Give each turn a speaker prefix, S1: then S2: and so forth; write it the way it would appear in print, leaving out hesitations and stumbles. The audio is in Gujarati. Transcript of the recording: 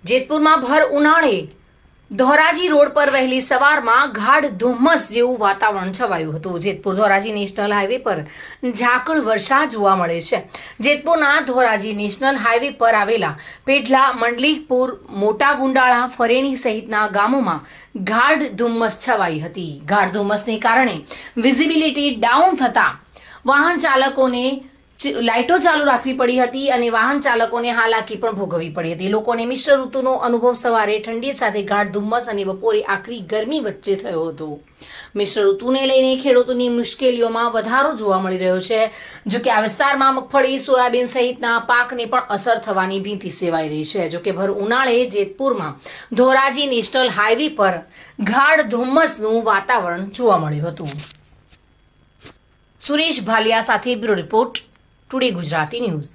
S1: જેતપુરમાં ભર ઉનાળે ધોરાજી રોડ પર વહેલી સવારમાં ગાઢ ધુમ્મસ જેવું વાતાવરણ છવાયું હતું। જેતપુર ધોરાજી નેશનલ હાઈવે પર ઝાકળ વર્ષા જોવા મળે છે। જેતપુરના ધોરાજી નેશનલ હાઈવે પર આવેલા પેઢલા, મંડલીકપુર, મોટા ગુંડાળા, ફરેણી સહિતના ગામોમાં ગાઢ ધુમ્મસ છવાઈ હતી। ગાઢ ધુમ્મસને કારણે વિઝિબિલિટી ડાઉન થતા વાહન ચાલકોને લાઇટો ચાલુ રાખવી પડી હતી અને વાહન ચાલકોને હાલાકી પણ ભોગવવી પડી હતી। લોકોને મિશ્ર ઋતુનો અનુભવ સવારે ઠંડી સાથે ગાઢ ધુમ્મસ અને બપોરે આકરી ગરમી વચ્ચે થયો હતો। મિશ્ર ઋતુને લઈને ખેડૂતોની મુશ્કેલીઓમાં વધારો જોવા મળી રહ્યો છે। જો કે આ વિસ્તારમાં મગફળી, સોયાબીન સહિતના પાકને પણ અસર થવાની ભીતિ સેવાઈ રહી છે। જો કે ભર ઉનાળે જેતપુરમાં ધોરાજી નેશનલ હાઈવે પર ગાઢ ધુમ્મસનું વાતાવરણ જોવા મળ્યું હતું। સુરેશ ભાલિયા સાથે bureau report, today Gujarati news.